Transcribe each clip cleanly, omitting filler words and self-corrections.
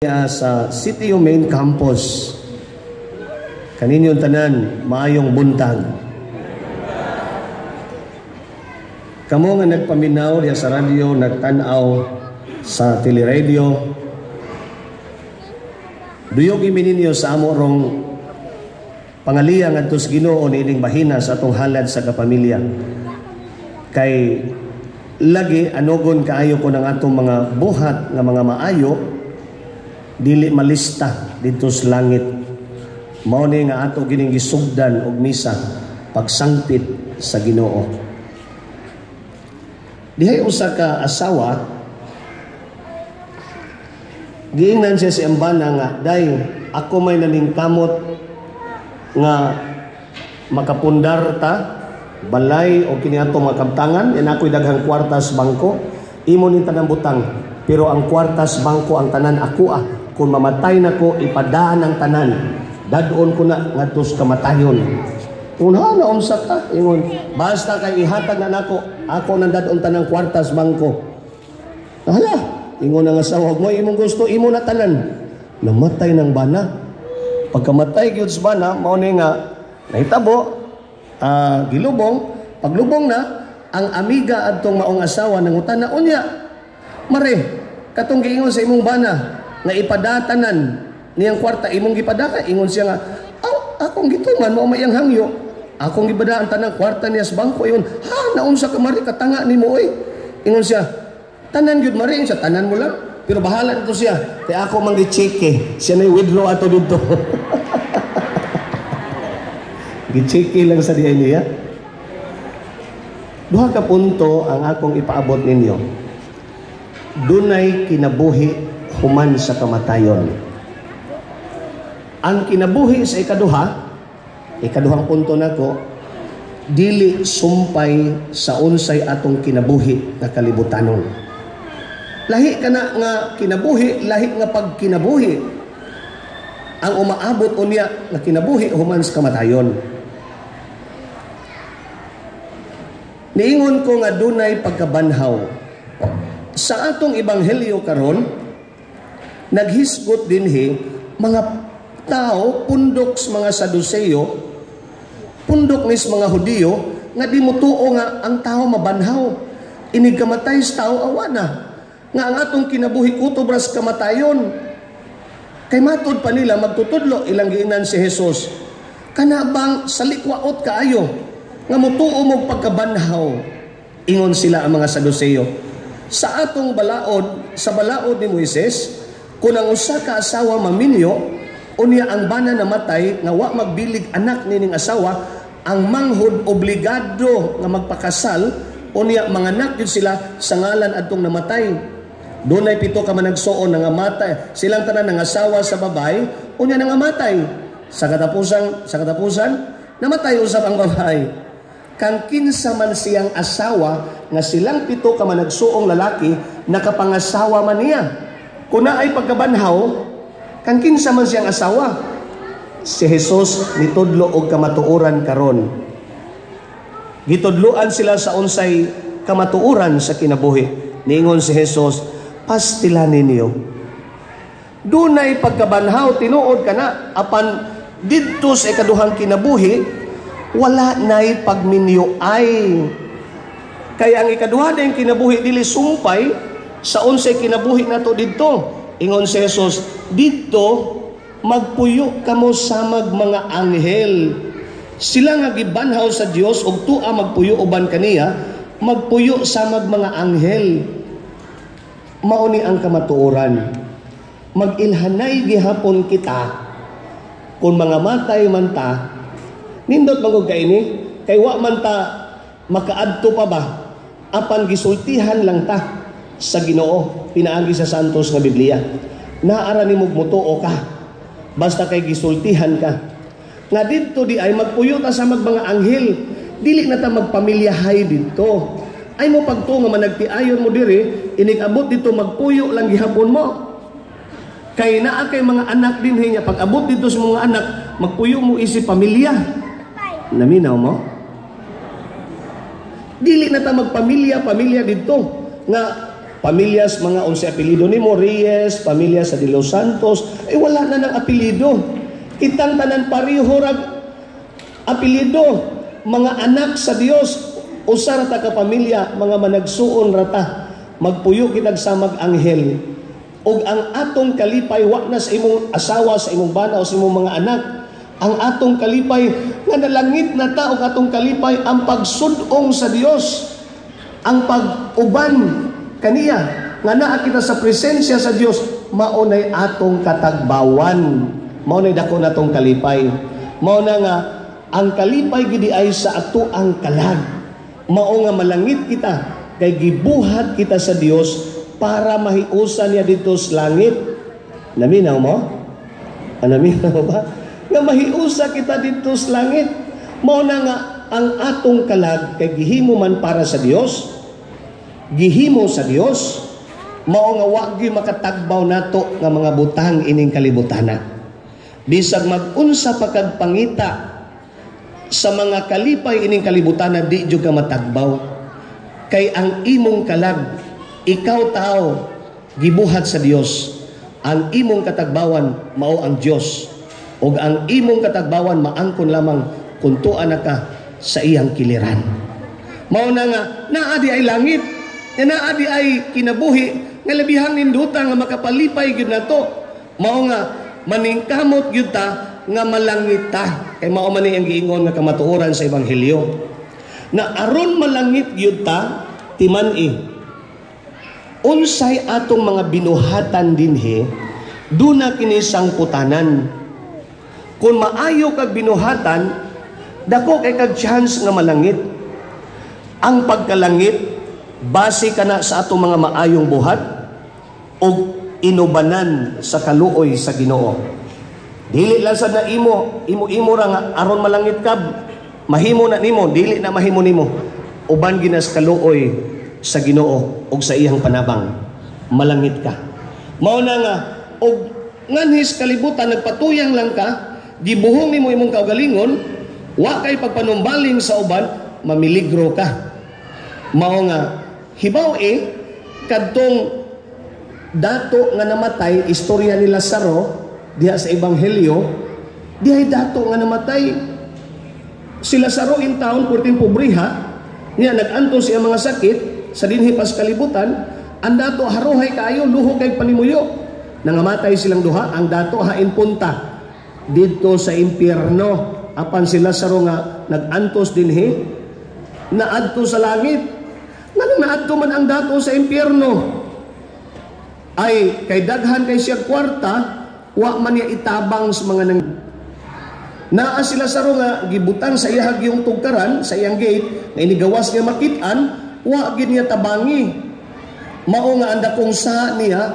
Sa CTU Main Campus. Kaninyong tanan, maayong buntag. Kamo nga nagpaminaw diya sa radyo, nagtanaw sa teleradio. Duyog imi ninyo sa amo rong pangaliya ngadto sa Ginoo niining bahina sa atong halad sa kapamilya. Kay lagi anogon kaayo ko ng atong mga buhat nga mga maayo dili malista dito sa langit. Mao ni nga ato gining gisugdan og misa pagsangpit sa Ginoo. Dihay usa ka asawa giingnan siya si ambana nga, "Day, ako may nalingkamot nga makapundar ta balay o kini ato makabtangan, yan ako'y daghang kwartas bangko, imo ni tanang butang, pero ang kwartas bangko ang tanan ako Kung mamatay na ko, ipadaan ang tanan. Dadon ko na ngadto sa kamatayon." Una na unsa ka ingon, basta kay ihatag na nako, ako nang dadon tanang kwartas bangko. Hala, ingon nga asawa mo, imong gusto imo na tanan. Namatay ng bana. Pagkamatay gyud sa bana, mao ni nga nahitabo, gilubong, paglubong na ang amiga adtong maong asawa nangutana unya, "Mare, katong giingon sa imong bana nga ipadatanan niyang kwarta imong gipadaka," ingon siya nga, akong gituman mao mayang hangyo, akong gibadaan tanang kwarta niya sa bangko. Ingon, "Ha, naunsa ka mari katanga nimo oy?" Ingon siya, "Tanan gyud mari," siya, "Tanan mo lang, pero bahala nito siya, kay ako mang gi-check siya na withdraw ato dito." Gi-check lang sa diay niya. Duha ka punto ang akong ipaabot ninyo. Dunay kinabuhi human sa kamatayon. Ang kinabuhi sa ikaduhang punto nako, dili sumpay sa unsay atong kinabuhi na kalibutanon. Lahi kana nga kinabuhi, lahi nga pagkinabuhi ang umaabot unya nga kinabuhi human sa kamatayon. Niingon ko nga dunay pagkabanhaw sa atong ebanghelyo karon. Naghisgot dinhi mga tao pundok sa mga Saduceo, pundok nis mga Hudiyo nga di motuo nga ang tao mabanhaw. Inig kamatay sa tao awana nga ang atong kinabuhi kutob ras kamatayon. Kay matud pa nila magtutudlo ilang giinan si Jesus, kana bang salikwaot kaayo nga motuo mo pagkabanhaw? Ingon sila ang mga Saduceo, sa atong balaod, sa balaod ni Moises, kung ang usa ka asawa maminyo, unya ang bana namatay nga wa magbilig anak nining asawa, ang manghod obligado nga magpakasal, unya manganak yun sila sa ngalan adtong namatay. Dunay 7 ka managsuon nga matay, silang tanan ng asawa sa babay, unya nangamatay. Sa katapusan, namatay usab ang babay. Kang kinsa man siyang asawa nga silang 7 ka managsuong lalaki nakapangasawa man niya. Kuna ay pagkabanhaw, kang kinsa man siyang asawa, si Jesus nitudlo og kamatuoran karon. Gitudloan sila sa unsay kamatuoran sa kinabuhi. Niingon si Jesus, "Pastilan ninyo. Dunay pagkabanhaw tinuod kana apan didto sa ikaduhang kinabuhi wala nay pagminyo ay." Kaya ang ikaduha dayong kinabuhi dili sumpay sa unsay kinabuhi nato didto. Ingon si Jesus, "Didto magpuyo kamo samag mga anghel." Sila nga gibanhaw sa Dios ug tua magpuyo uban kaniya, magpuyo samag mga anghel. Mao ni ang kamatuoran. Magilhanay gihapon kita kung mga matay man ta, nindot magog kaini, kay wa man ta makaadto pa ba, apan gisultihan lang ta sa Ginoo, pinaagi sa santos nga Biblia. Naara nimo mutuo ka, basta kay gisultihan ka. Nga didto di ay magpuyo ta sa mga anghel, dili na ta magpamilyahay didto. Ay mo pagto nga managtiayon mo diri, inig-abot dito magpuyo lang gihapon mo. Kay naa kay mga anak din niya, pag abot dito sa mga anak, magpuyo mo isip pamilya. Naminaw mo? Dili na ta magpamilya dito. Nga Pamilyas mga 11 apelido ni Reyes, pamilya sa De Los Santos, wala na ng apelido. Kitang tanan pareho rag apelido, mga anak sa Dios, usar ta ka pamilya, mga managsuon rata, magpuyo kitag samag anghel. Og ang atong kalipay wa na sa imong asawa, sa imong bana o sa imong mga anak. Ang atong kalipay nga nalangit na ta og atong kalipay ang pagsud-ong sa Dios, ang pag-uban kaniya nga naa kita sa presensya sa Dios, maunay atong katagbawan, maunay dako natong kalipay. Mao na nga ang kalipay gidi ay sa ato ang kalag, mao nga malangit kita kay gibuhat kita sa Dios para mahiusan niya dito sa langit. Naminaw mo? Naminaw mo ba? Nga mahiusa kita dito sa langit. Mao na nga ang atong kalag kay gihimo man para sa Dios, gihimo sa Dios, mao nga wa gyud makatagbaw nato nga mga butang ining kalibutana. Bisag mag-unsa pa kag pangita sa mga kalipay ining kalibutana, di jud ka matagbaw. Kay ang imong kalag, ikaw tao, gibuhat sa Dios. Ang imong katagbawan mao ang Dios. Og ang imong katagbawan maangkon lamang kung tuan na ka sa iyang kiliran. Mao na nga naadi ay langit, naadi ay kinabuhi nga labihang ninduta nga makapalipay gyud nato. Mao nga maningkamot gyud ta nga malangit ta. Kay mao man ang giingon nga kamatuoran sa ebanghelyo. Na aron malangit gyud ta, timan-i unsay atong mga binuhatan dinhi, duna kini sangputanan. Kung maayo kag binuhatan, dako kay kag chance nga malangit. Ang pagkalangit base kana sa atong mga maayong buhat o inubanan sa kaluoy sa Ginoo. Dili lang sad na imo ra nga aron malangit kab, mahimo na nimo, dili na mahimo nimo. Uban ginas kaluoy sa Ginoo og sa iyang panabang, malangit ka. Mao na nga og nganhis kalibutan nagpatuyang lang ka, gibuhong nimo imong kaugalingon, wa kay pagpanumbaling sa uban, mamiligro ka. Mao nga hibaw kadtong dato nga namatay, istorya ni Lazaro diha sa ebanghelyo, dihay dato nga namatay. Si Lazaro in town, purting pobriha, niya nag-antos siya mga sakit sa dinhi pas kalibutan. Ang dato haruhay kayo, luho kay panimuyo. Nangamatay silang duha, ang dato hain punta dito sa impyerno. Apan si Lazaro nga nag-antos dinhi, naadto sa langit. Nganong naadto man ang dato sa impyerno? Ay kay daghan kay siya kwarta, wa man niya itabang sa mga nang naa si Lazaro nga gibutang sa iyang yung tugkaran sa iyang gate, nga inigawas niya makit-an, wa gid niya tabangi. Mao nga anda kung sa niya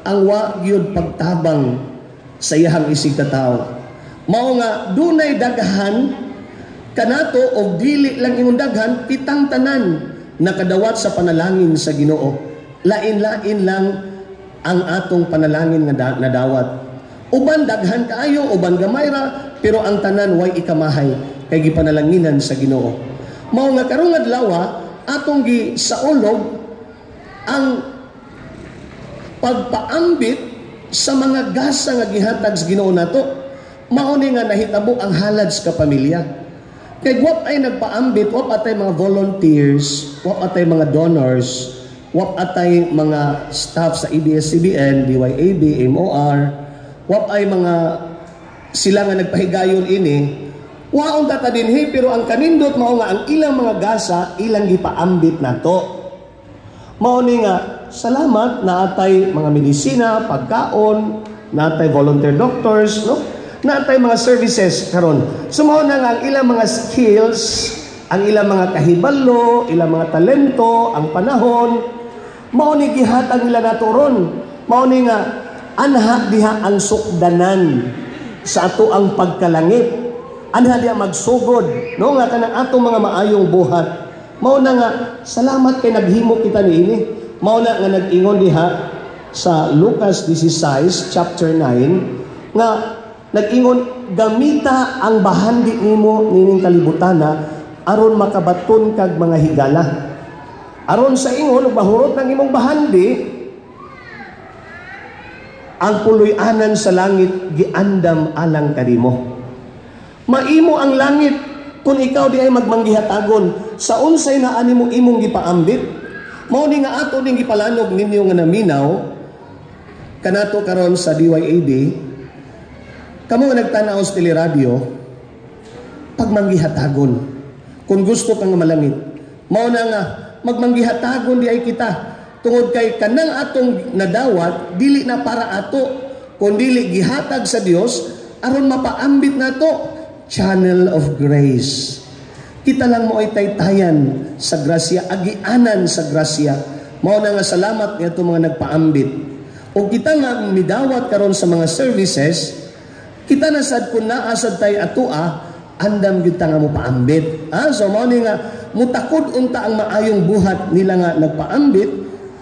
ang wa gyud pagtabang sa iyang isig ta tawo. Mao nga dunay daghan kanato og dili lang imong daghan, pitang tanan nakadawat sa panalangin sa Ginoo. Lain-lain lang ang atong panalangin nga nadawat. Uban daghan kaayo, uban gamay ra, pero ang tanan way ikamahay kay gipanalanginan sa Ginoo. Mao nga karong adlaw atong gisaulog ang pagpaambit sa mga gasa nga gihatag sa Ginoo nato. Mao ni nga nahitabo ang halad sa pamilya. Kay wap ay nagpaambit, wap atay mga volunteers, wap atay mga donors, wap atay mga staff sa ABS-CBN, DYAB, MOR, wap ay mga sila nga nagpahigayon ini, waon tata dinhi, pero ang kanindot mao nga ang ilang mga gasa ilang gipaambit nato. Mao ni nga salamat na atay mga medisina, pagkaon, na atay volunteer doctors, no? Na atay mga services karon. So mao na nga ang ilang mga skills, ang ilang mga kahibalo, ilang mga talento, ang panahon, mao ni gihatag nila naturon. Mao ni nga anha diha ang sukdanan sa ato ang pagkalangit. Anha diha magsugod, no nga kanang atong mga maayong buhat. Mao na nga salamat kay naghimo kita niini. Mao na nga nag-ingon diha sa Lucas 16 chapter 9 nga nag-ingon, gamita ang bahandi nimo nining kalibutana aron makabaton kag mga higala. Aron sa ingon, mahurot ng imong bahandi, ang puloy-anan sa langit, giandam alang kanimo. Maimo ang langit, kung ikaw di ay magmanggihatagon, sa unsay na animo imong gipaambit, mao ni nga ato ning gipalanog ninyo nga naminaw, kanato karon sa DYAB, kamo nga nagtanaw sa teleradyo, pagmanggihatagon, kung gusto kang malangit, mao na nga, magmanggihatagon di ay kita tungod kay kanang atong nadawat dili na para ato kundi gihatag sa Dios aron mapaambit nato channel of grace. Kita lang mo ay taytayan sa grasya, agianan sa grasya. Mao na nga salamat nga mga nagpaambit. O kita nga midawat karon sa mga services, kita na sad kun naa sad tay atoa andam gyud ta nga mo paambit. So mao ni nga mutakod unta ang maayong buhat nila nga nagpaambit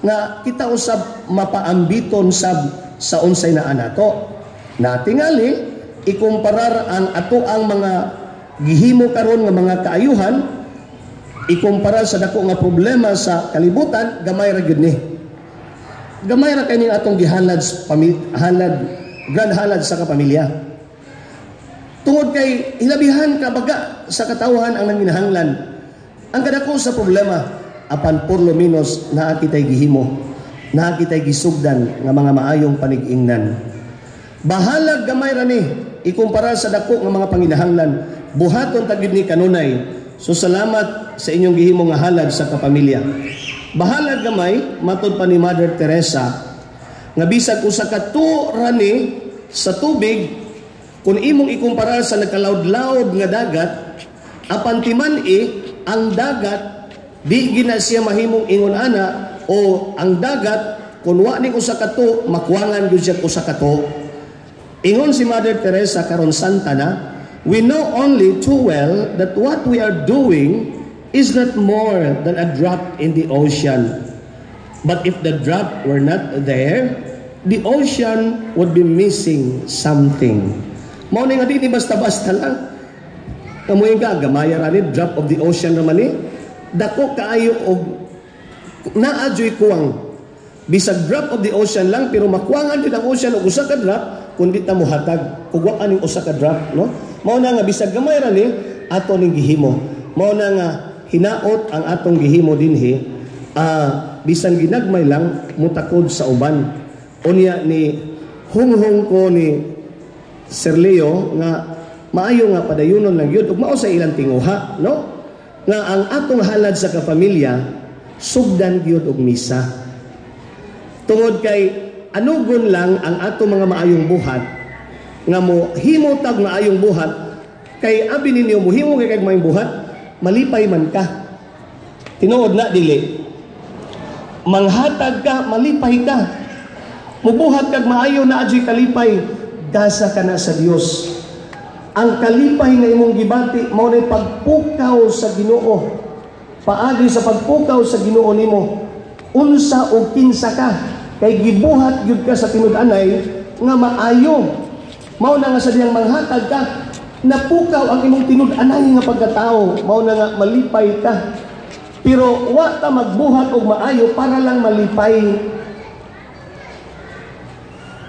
nga kita usab mapaambiton sab sa unsay naa nato. Natingali ikumparar ang ato ang mga gihimo karon nga mga kaayuhan, ikumpara sa dako nga problema sa kalibutan, gamay ra gyud ni. Gamay ra kay ning atong gihalad grand halad sa kapamilya. Tungod kay hilabihan ka baga sa katawhan ang nanginahanglan. Ang kadako sa problema, apan por lo menos naa kitay gihimo, naa kitay gisugdan nga mga maayong panig-ingnan. Bahalag gamay ra ni ikumpara sa dako nga mga panginahanglan. Buhaton tagid ni kanunay. So salamat sa inyong gihimo nga halad sa kapamilya. Bahalag gamay matud pa ni Mother Teresa nga bisag usa ka ra ni sa tubig kung imong ikumpara sa nagkalaud-laud nga dagat, apan timan ang dagat di gina siya mahimong ingon ana o ang dagat kun wa ning usa ka to makuwangan gyud siya usa ka to. Ingon si Mother Teresa karon santa na, we know only too well that what we are doing is not more than a drop in the ocean. But if the drop were not there, the ocean would be missing something. Mao ni nga di basta-basta lang. Kamuin ka, gamaya ra ni drop of the ocean naman ni. Dako kaayo og naadyoy kuwang. Bisag drop of the ocean lang pero makuwangan jud ang ocean og usa ka drop kundi ta mohatag kugwaan ning usa ka drop, no? Mao na nga bisag gamay ra ni ato ning gihimo. Mao na nga hinaot ang atong gihimo dinhi bisan ginagmay lang mutakod sa uban. Unya ni hunghong ko ni Sir Leo nga maayo nga padayunon lang yun ug mao sa ilang tinguha, no? Nga ang atong halad sa kapamilya sugdan gyud og misa. Tungod kay anugon lang ang atong mga maayong buhat nga mo himo tag maayong buhat kay abi ninyo mo himo kay maayong buhat malipay man ka. Tinuod na dili. Manghatag ka, malipay ka. Mubuhat kag maayo na adyoy kalipay, gasa ka na sa Dios. Ang kalipay nga imong gibati mao nay pagpukaw sa Ginoo. Paagi sa pagpukaw sa Ginoo nimo, unsa o kinsa ka kay gibuhat gyud ka sa tinud-anay nga maayo. Mao na nga sa diyang manghatag ka, napukaw ang imong tinud-anay nga pagkatao, mao na nga malipay ka. Pero wa ta magbuhat og maayo para lang malipay.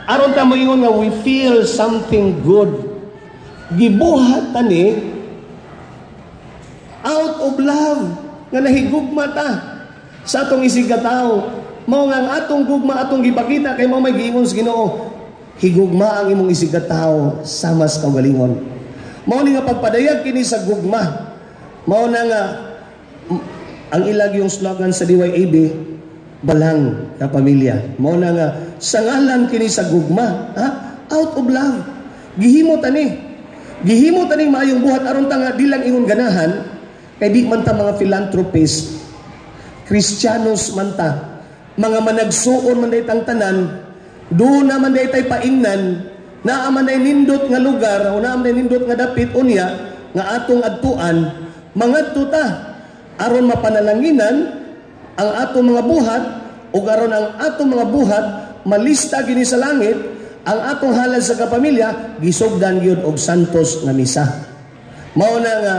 Aron ta moingon nga we feel something good. Gibuhat ta ni out of love nga nahigugma ta sa atong isig ka tao. Mao nga ang atong gugma atong gipakita kay mao may giingon sa Ginoo. Higugma ang imong isig ka tao sa mas kaugalingon. Mao ni nga pagpadayag kini sa gugma. Mao na nga ang ilag yung slogan sa DYAB, balang na pamilya. Mao na nga sa ngalan kini sa gugma, out of love. Gihimo tani. Gihimo taning maayong buhat aron ta nga di lang ingon ganahan kay di man ta mga philanthropist, Kristiyanos man ta, mga managsuon man day tang tanan, do na man day tay paingnan, naa man day nindot nga lugar o naa man day nindot nga dapit unya nga atong adtuan, mangadto ta aron mapanalanginan ang atong mga buhat ug aron ang atong mga buhat malista gini sa langit. Ang atong halad sa kapamilya gisugdan gyud og santos nga misa. Mao na nga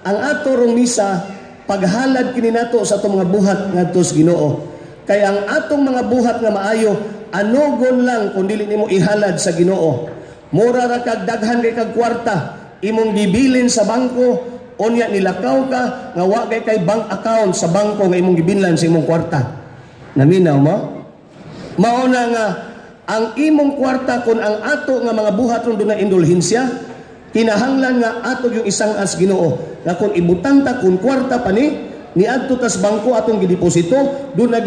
ang ato rong misa paghalad kini nato sa atong mga buhat ngadto sa Ginoo. Kaya ang atong mga buhat nga maayo, anogon lang kung dili nimo ihalad sa Ginoo. Mura ra kag daghan kay kag kwarta, imong gibilin sa bangko, unya nilakaw ka nga wa kay bank account sa bangko nga imong gibilin sa imong kwarta. Naminaw mo? Mao na nga ang imong kwarta kun ang ato nga mga buhat ron dunay indulhensya, kinahanglan nga ato yung isang as Ginoo nga kung ibutang ta kun kwarta pa ni adto tas bangko atong gideposito, doon na